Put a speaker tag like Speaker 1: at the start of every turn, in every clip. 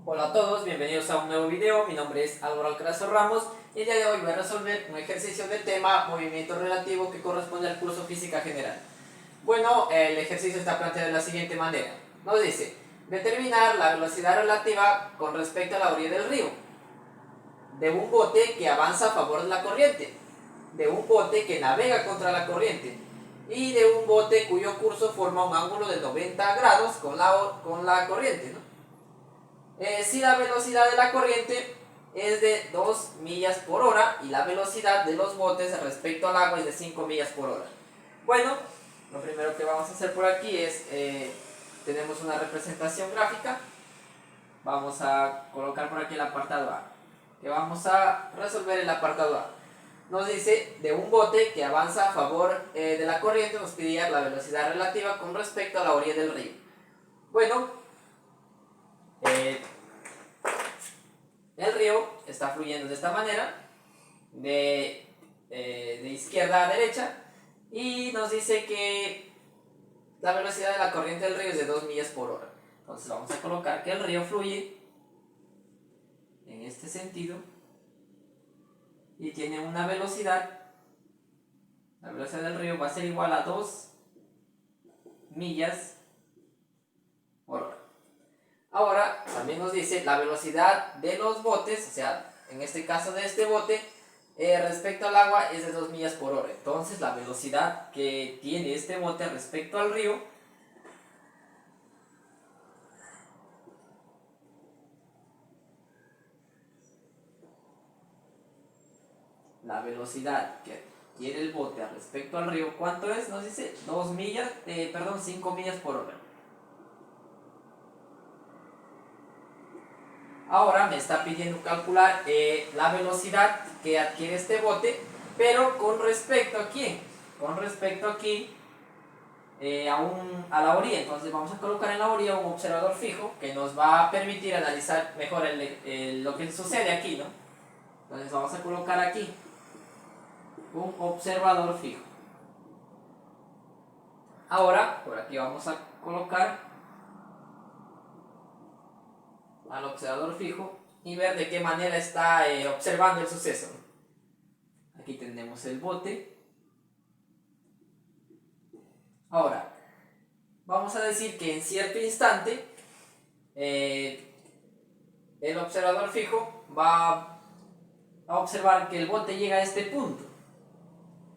Speaker 1: Hola a todos, bienvenidos a un nuevo video. Mi nombre es Álvaro Alcarazo Ramos y el día de hoy voy a resolver un ejercicio del tema movimiento relativo que corresponde al curso Física General. Bueno, el ejercicio está planteado de la siguiente manera. Nos dice, determinar la velocidad relativa con respecto a la orilla del río, de un bote que avanza a favor de la corriente, de un bote que navega contra la corriente y de un bote cuyo curso forma un ángulo de 90 grados con la corriente, ¿no? Si la velocidad de la corriente es de 2 millas por hora y la velocidad de los botes respecto al agua es de 5 millas por hora. Bueno, lo primero que vamos a hacer por aquí es, tenemos una representación gráfica. Vamos a colocar por aquí el apartado A, que vamos a resolver el apartado A. Nos dice, de un bote que avanza a favor de la corriente, nos pide la velocidad relativa con respecto a la orilla del río. Bueno, el río está fluyendo de esta manera, de izquierda a derecha, y nos dice que la velocidad de la corriente del río es de 2 millas por hora. Entonces vamos a colocar que el río fluye en este sentido y tiene una velocidad. La velocidad del río va a ser igual a 2 millas por hora. Ahora también nos dice la velocidad de los botes, o sea, en este caso de este bote, respecto al agua es de 2 millas por hora. Entonces la velocidad que tiene este bote respecto al río la velocidad que tiene el bote respecto al río, ¿cuánto es? Nos dice 5 millas por hora. Ahora me está pidiendo calcular la velocidad que adquiere este bote, pero con respecto a quién, con respecto aquí a la orilla. Entonces vamos a colocar en la orilla un observador fijo que nos va a permitir analizar mejor lo que sucede aquí, ¿no? Entonces vamos a colocar aquí un observador fijo. Ahora por aquí vamos a colocar al observador fijo y ver de qué manera está observando el suceso. Aquí tenemos el bote. Ahora, vamos a decir que en cierto instante el observador fijo va a observar que el bote llega a este punto.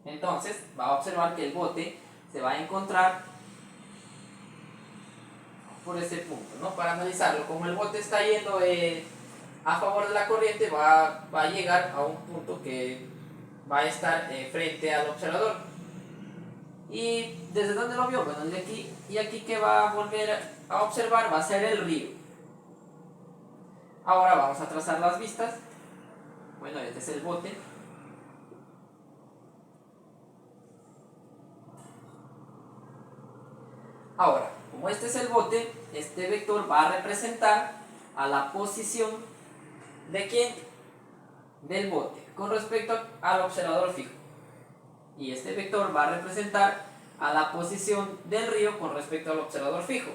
Speaker 1: Entonces va a observar que el bote se va a encontrar por ese punto, ¿no? Para analizarlo, como el bote está yendo a favor de la corriente, va a llegar a un punto que va a estar frente al observador. ¿Y desde dónde lo vio? Bueno, de aquí, y aquí que va a volver a observar va a ser el río. Ahora vamos a trazar las vistas. Bueno, este es el bote. Ahora, como este es el bote, este vector va a representar a la posición ¿de quién? Del bote con respecto al observador fijo. Y este vector va a representar a la posición del río con respecto al observador fijo.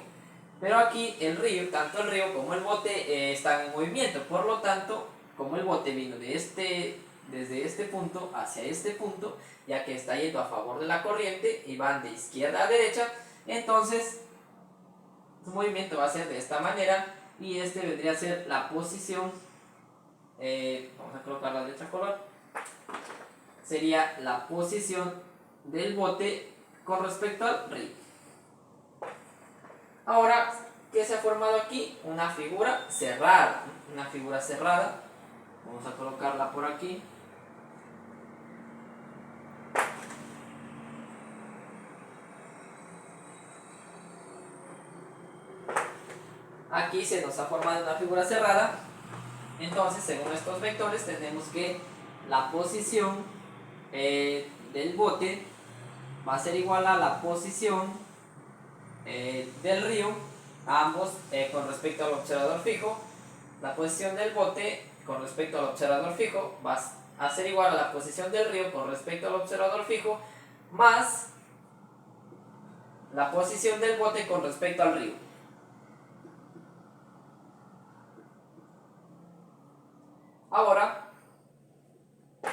Speaker 1: Pero aquí el río, tanto el río como el bote están en movimiento. Por lo tanto, como el bote vino desde este punto hacia este punto, ya que está yendo a favor de la corriente y van de izquierda a derecha, entonces su movimiento va a ser de esta manera y este vendría a ser la posición. Vamos a colocar la letra color. Sería la posición del bote con respecto al río. Ahora, ¿qué se ha formado aquí? Una figura cerrada. Una figura cerrada. Vamos a colocarla por aquí. Aquí se nos ha formado una figura cerrada. Entonces, según estos vectores, tenemos que la posición del bote va a ser igual a la posición del río, ambos con respecto al observador fijo. La posición del bote con respecto al observador fijo va a ser igual a la posición del río con respecto al observador fijo, más la posición del bote con respecto al río. Ahora,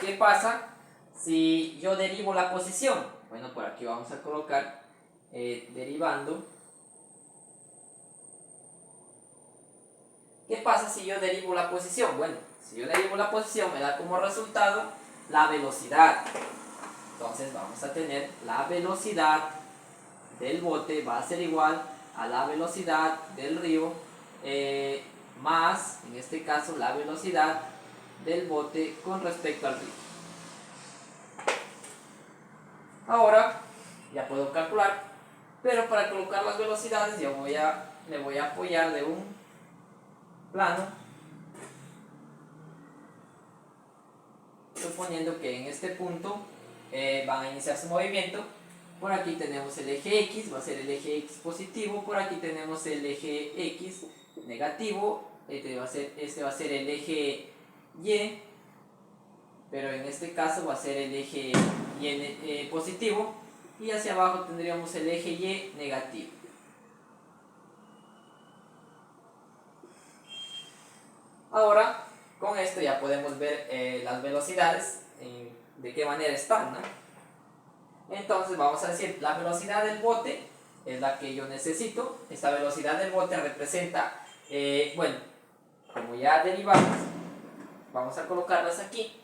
Speaker 1: ¿qué pasa si yo derivo la posición? Bueno, por aquí vamos a colocar derivando. ¿Qué pasa si yo derivo la posición? Bueno, si yo derivo la posición me da como resultado la velocidad. Entonces vamos a tener la velocidad del bote va a ser igual a la velocidad del río más, en este caso, la velocidad del bote con respecto al río. Ahora ya puedo calcular, pero para colocar las velocidades yo me voy a apoyar de un plano, suponiendo que en este punto van a iniciar su movimiento. Por aquí tenemos el eje X, va a ser el eje X positivo, por aquí tenemos el eje X negativo, este va a ser el eje Y, pero en este caso va a ser el eje Y positivo, y hacia abajo tendríamos el eje Y negativo. Ahora, con esto ya podemos ver las velocidades, de qué manera están, ¿no? Entonces vamos a decir, la velocidad del bote es la que yo necesito. Esta velocidad del bote representa, bueno, como ya derivamos, vamos a colocarlas aquí.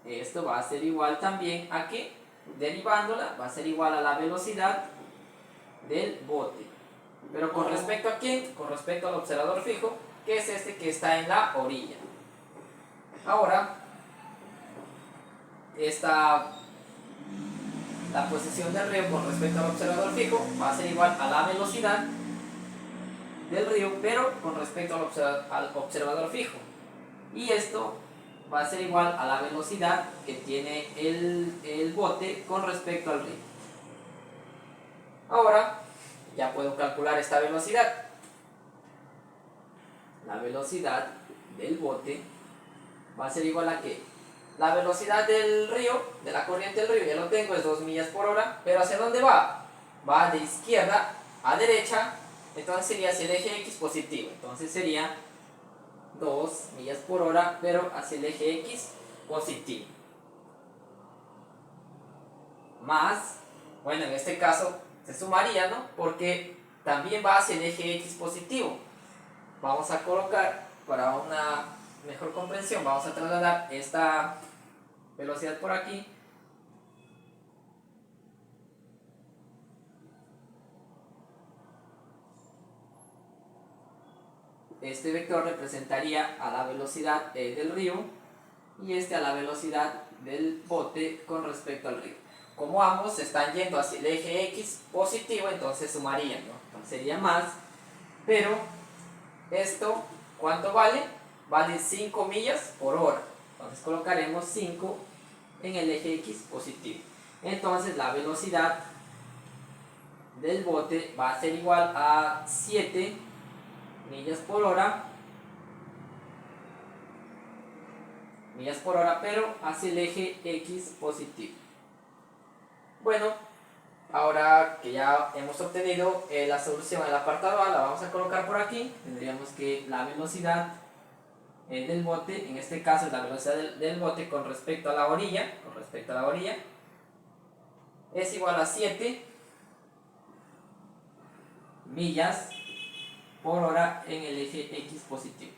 Speaker 1: Esto va a ser igual también a que, derivándola, va a ser igual a la velocidad del bote. Pero con respecto a quién, con respecto al observador fijo, que es este que está en la orilla. Ahora, la posición del río con respecto al observador fijo va a ser igual a la velocidad del río, pero con respecto al observador fijo. Y esto va a ser igual a la velocidad que tiene el bote con respecto al río. Ahora ya puedo calcular esta velocidad. La velocidad del bote va a ser igual a que la velocidad del río, de la corriente del río, ya lo tengo, es 2 millas por hora, pero ¿hacia dónde va? Va de izquierda a derecha, entonces sería hacia el eje X positivo, entonces sería 2 millas por hora, pero hacia el eje X positivo. Más, bueno, en este caso se sumaría, ¿no? Porque también va hacia el eje X positivo. Vamos a colocar, para una mejor comprensión, vamos a trasladar esta velocidad por aquí. Este vector representaría a la velocidad del río y este a la velocidad del bote con respecto al río. Como ambos se están yendo hacia el eje X positivo, entonces sumarían, ¿no? Entonces sería más, pero esto, ¿cuánto vale? Vale 5 millas por hora. Entonces colocaremos 5 en el eje X positivo. Entonces la velocidad del bote va a ser igual a 7 millas por hora, pero hacia el eje X positivo. Bueno, ahora que ya hemos obtenido la solución al apartado A, la vamos a colocar por aquí. Tendríamos que la velocidad del bote, en este caso es la velocidad del bote con respecto a la orilla, es igual a 7 millas por hora en el eje X positivo,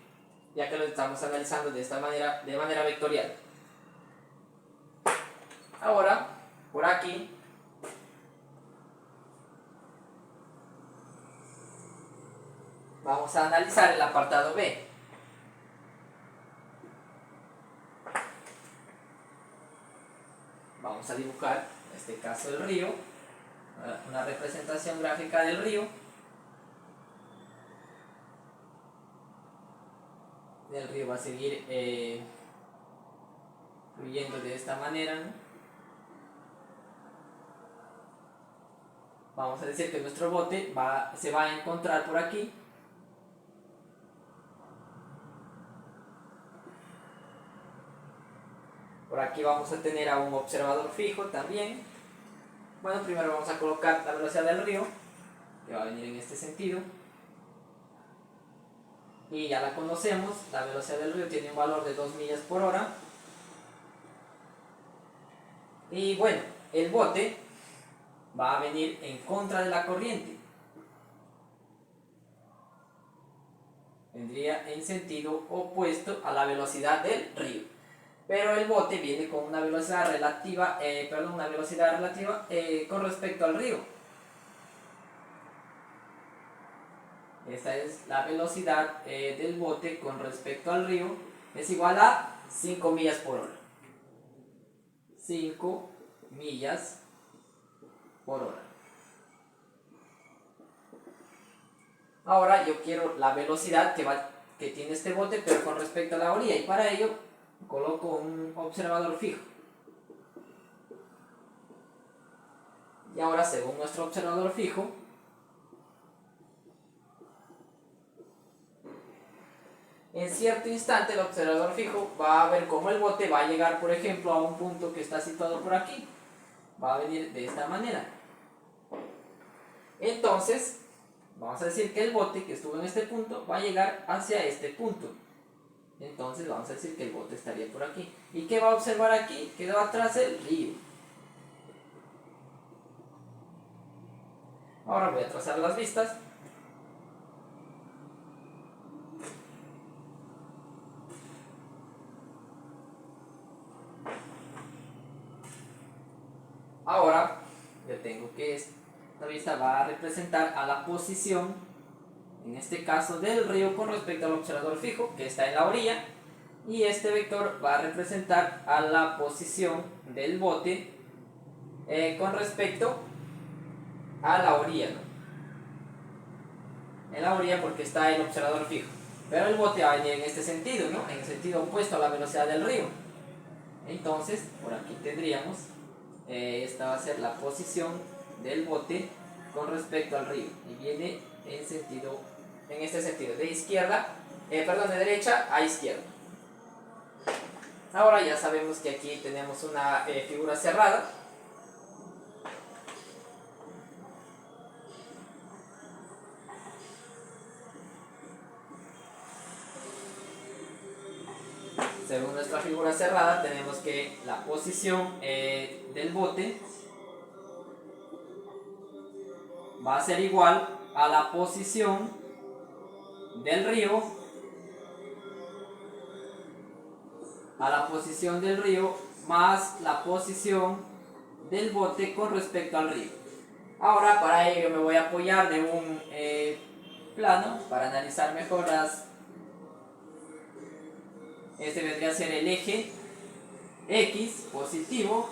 Speaker 1: ya que lo estamos analizando de esta manera, de manera vectorial. Ahora, por aquí, vamos a analizar el apartado B. Vamos a dibujar, en este caso, el río, una representación gráfica del río. El río va a seguir fluyendo de esta manera, ¿no? Vamos a decir que nuestro bote se va a encontrar por aquí. Por aquí vamos a tener a un observador fijo también. Bueno, primero vamos a colocar la velocidad del río, que va a venir en este sentido. y ya la conocemos. La velocidad del río tiene un valor de 2 millas por hora. Y bueno, el bote va a venir en contra de la corriente. Vendría en sentido opuesto a la velocidad del río. Pero el bote viene con una velocidad relativa, con respecto al río. Esta es la velocidad del bote con respecto al río. Es igual a 5 millas por hora. 5 millas por hora. Ahora yo quiero la velocidad que tiene este bote, pero con respecto a la orilla. Y para ello coloco un observador fijo. Y ahora, según nuestro observador fijo, en cierto instante el observador fijo va a ver cómo el bote va a llegar, por ejemplo, a un punto que está situado por aquí. Va a venir de esta manera. Entonces, vamos a decir que el bote que estuvo en este punto va a llegar hacia este punto. Entonces vamos a decir que el bote estaría por aquí. ¿Y qué va a observar aquí? Quedó atrás el río. Ahora voy a trazar las vistas. Ahora yo tengo que esta vista va a representar a la posición, en este caso del río, con respecto al observador fijo que está en la orilla, y este vector va a representar a la posición del bote con respecto a la orilla, ¿no? En la orilla porque está el observador fijo, pero el bote va a venir en este sentido, ¿no? En el sentido opuesto a la velocidad del río. Entonces por aquí tendríamos esta va a ser la posición del bote con respecto al río y viene en este sentido, de derecha a izquierda. Ahora ya sabemos que aquí tenemos una figura cerrada. Según nuestra figura cerrada tenemos que la posición del bote va a ser igual a la posición del río más la posición del bote con respecto al río. Ahora para ello me voy a apoyar de un plano para analizar mejor este vendría a ser el eje X positivo,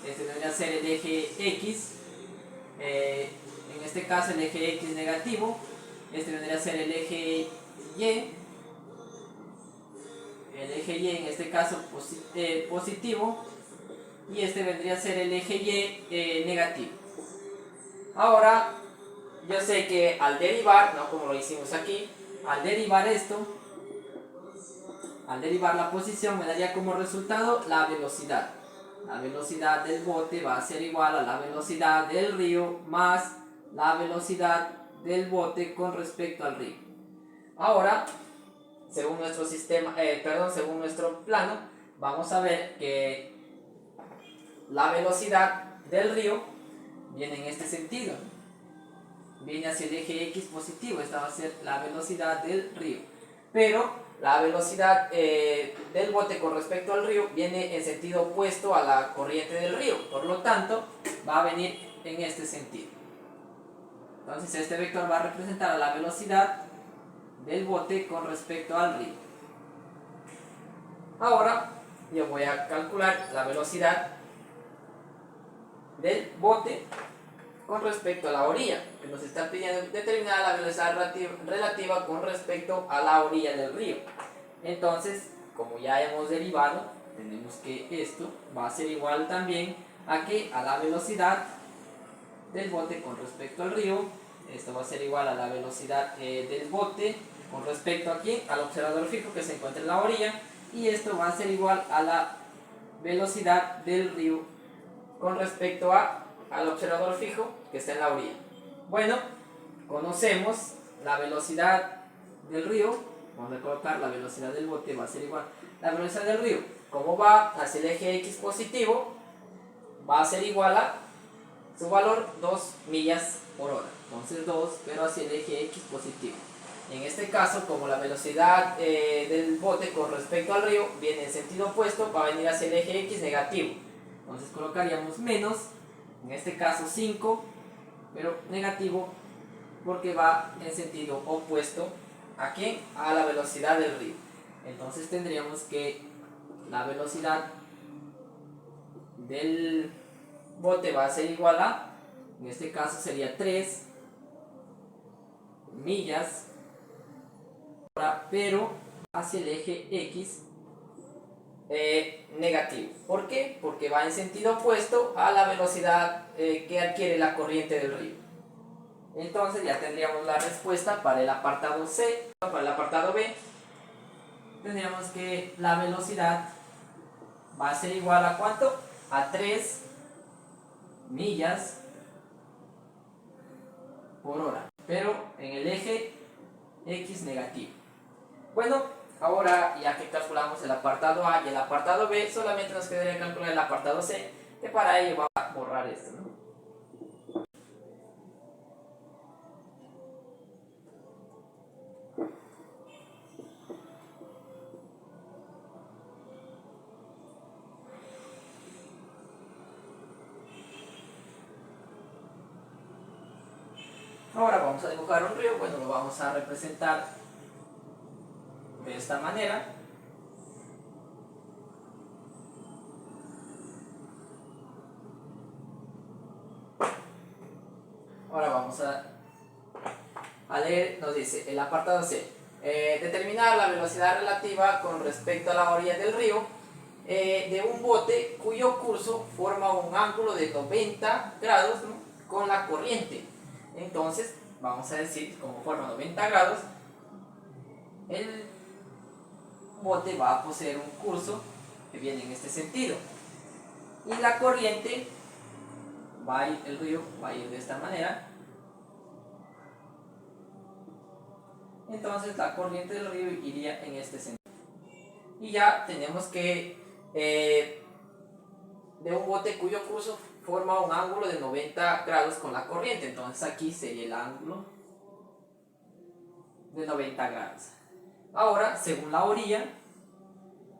Speaker 1: este vendría a ser el eje X, en este caso el eje X negativo, este vendría a ser el eje Y en este caso positivo, y este vendría a ser el eje Y negativo. Ahora yo sé que al derivar, no como lo hicimos aquí, al derivar la posición me daría como resultado la velocidad. La velocidad del bote va a ser igual a la velocidad del río más la velocidad del bote con respecto al río. Ahora, según según nuestro plano, vamos a ver que la velocidad del río viene en este sentido. Viene hacia el eje X positivo, esta va a ser la velocidad del río. Pero la velocidad del bote con respecto al río viene en sentido opuesto a la corriente del río, por lo tanto va a venir en este sentido. Entonces este vector va a representar a la velocidad del bote con respecto al río. Ahora yo voy a calcular la velocidad del bote con respecto a la orilla, que nos está pidiendo determinar la velocidad relativa con respecto a la orilla del río. Entonces, como ya hemos derivado, tenemos que esto va a ser igual también a la velocidad del bote con respecto al río. Esto va a ser igual a la velocidad del bote con respecto aquí al observador fijo que se encuentra en la orilla, y esto va a ser igual a la velocidad del río con respecto al observador fijo que está en la orilla. Bueno, conocemos la velocidad del río vamos a colocar la velocidad del bote va a ser igual a la velocidad del río. Como va hacia el eje X positivo, va a ser igual a su valor 2 millas por hora. Entonces 2, pero hacia el eje X positivo. En este caso, como la velocidad del bote con respecto al río viene en sentido opuesto, va a venir hacia el eje X negativo. Entonces colocaríamos menos, en este caso 5, pero negativo porque va en sentido opuesto ¿a quién? A la velocidad del río. Entonces tendríamos que la velocidad del bote va a ser igual a, en este caso sería 3 millas por hora, pero hacia el eje X negativo. ¿Por qué? Porque va en sentido opuesto a la velocidad que adquiere la corriente del río. Entonces ya tendríamos la respuesta para el apartado C. Para el apartado B tendríamos que la velocidad va a ser igual a ¿cuánto? A 3 millas por hora, pero en el eje X negativo. Bueno, ahora ya que calculamos el apartado A y el apartado B, solamente nos quedaría calcular el apartado C, que para ello vamos a borrar esto, ¿no? Ahora vamos a dibujar un río. Bueno, lo vamos a representar de esta manera. Ahora vamos a leer, nos dice el apartado C. Determinar la velocidad relativa con respecto a la orilla del río de un bote cuyo curso forma un ángulo de 90 grados, ¿no?, con la corriente. Entonces, vamos a decir, como forma 90 grados, el bote va a poseer un curso que viene en este sentido. Y la corriente va a ir, el río va a ir de esta manera. Entonces la corriente del río iría en este sentido. Y ya tenemos que de un bote cuyo curso forma un ángulo de 90 grados con la corriente. Entonces aquí sería el ángulo de 90 grados. Ahora, según la orilla,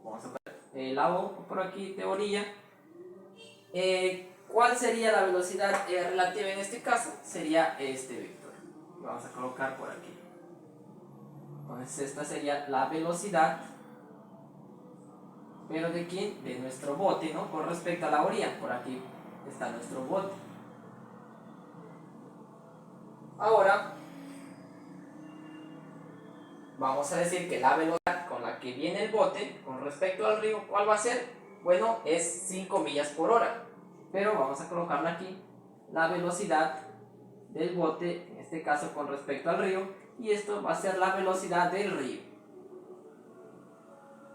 Speaker 1: vamos a poner el O por aquí de orilla. ¿Cuál sería la velocidad relativa en este caso? Sería este vector. Vamos a colocar por aquí. Entonces esta sería la velocidad, pero ¿de quién? De nuestro bote, ¿no? Con respecto a la orilla. Por aquí está nuestro bote. Ahora vamos a decir que la velocidad con la que viene el bote con respecto al río, ¿cuál va a ser? Bueno, es 5 millas por hora. Pero vamos a colocarle aquí la velocidad del bote, en este caso con respecto al río, y esto va a ser la velocidad del río.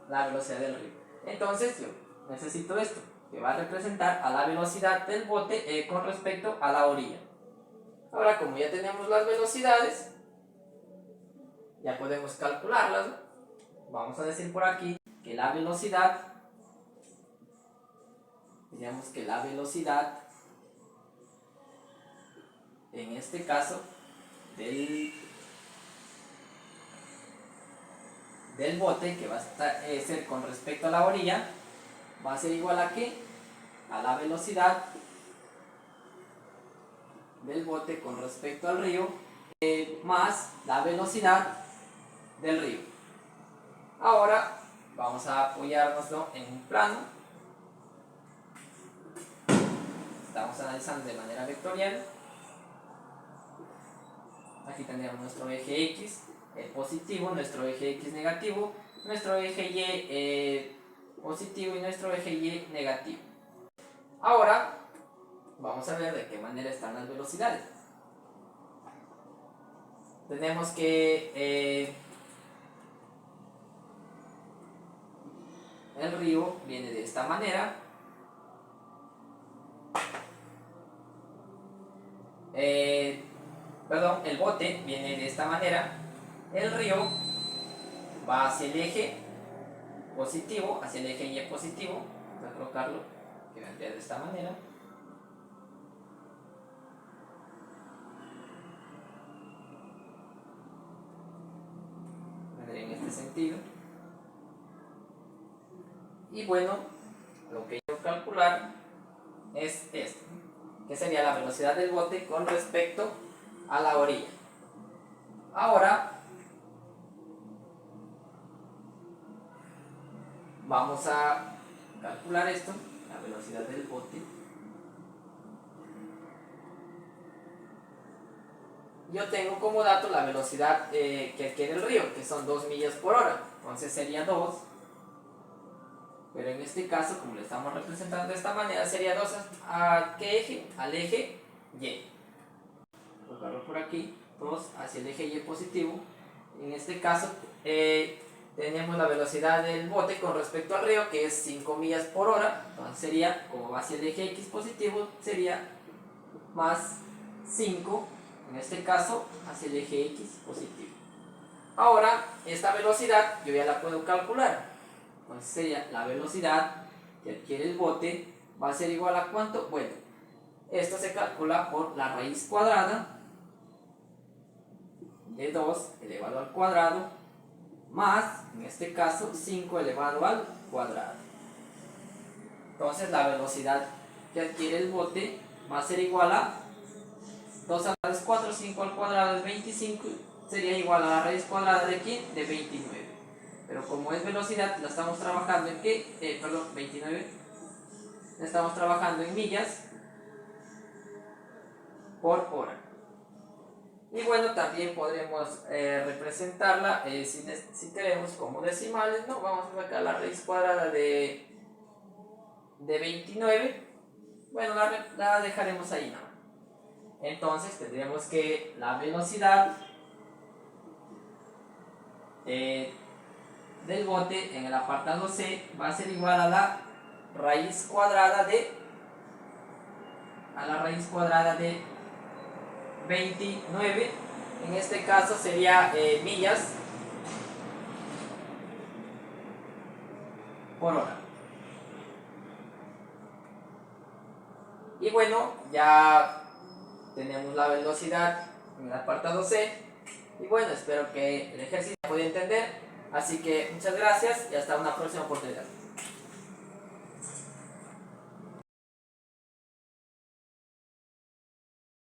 Speaker 1: La velocidad del río. Entonces yo necesito esto, que va a representar a la velocidad del bote con respecto a la orilla. Ahora, como ya tenemos las velocidades, ya podemos calcularlas, ¿no? Vamos a decir por aquí que la velocidad, digamos que la velocidad, en este caso, del bote, que va a ser con respecto a la orilla, va a ser igual a ¿qué? A la velocidad del bote con respecto al río más la velocidad del río. Ahora vamos a apoyarnos, ¿no?, en un plano. Estamos analizando de manera vectorial. Aquí tendríamos nuestro eje X positivo, nuestro eje X negativo, nuestro eje Y positivo y nuestro eje Y negativo. Ahora vamos a ver de qué manera están las velocidades. Tenemos que el río viene de esta manera. El bote viene de esta manera. El río va hacia el eje positivo, hacia el eje Y positivo. Vamos a colocarlo que vendría de esta manera. Vendría en este sentido. Y bueno, lo que quiero calcular es esto, que sería la velocidad del bote con respecto a la orilla. Ahora vamos a calcular esto, la velocidad del bote. Yo tengo como dato la velocidad que adquiere el río, que son 2 millas por hora. Entonces sería 2. Pero en este caso, como lo estamos representando de esta manera, sería 2 ¿a qué eje? Al eje Y. Colocarlo por aquí, 2 hacia el eje Y positivo. En este caso, tenemos la velocidad del bote con respecto al río, que es 5 millas por hora. Entonces sería, como va hacia el eje X positivo, sería más 5, en este caso, hacia el eje X positivo. Ahora, esta velocidad yo ya la puedo calcular. Entonces sería la velocidad que adquiere el bote va a ser igual a ¿cuánto? Bueno, esto se calcula por la raíz cuadrada de 2 elevado al cuadrado más, en este caso, 5 elevado al cuadrado. Entonces la velocidad que adquiere el bote va a ser igual a 2 a la raíz 4, 5 al cuadrado es 25, sería igual a la raíz cuadrada de ¿quién? De 29. Pero como es velocidad, la estamos trabajando en ¿qué? 29. La estamos trabajando en millas por hora. Y bueno, también podremos representarla si tenemos como decimales, ¿no? Vamos a sacar la raíz cuadrada de 29. Bueno, la dejaremos ahí, ¿no? Entonces tendríamos que la velocidad del bote en el apartado C va a ser igual a la raíz cuadrada de 29. En este caso sería millas por hora. Y bueno, ya tenemos la velocidad en el apartado C. Y bueno, espero que el ejercicio pueda entender. Así que muchas gracias y hasta una próxima oportunidad.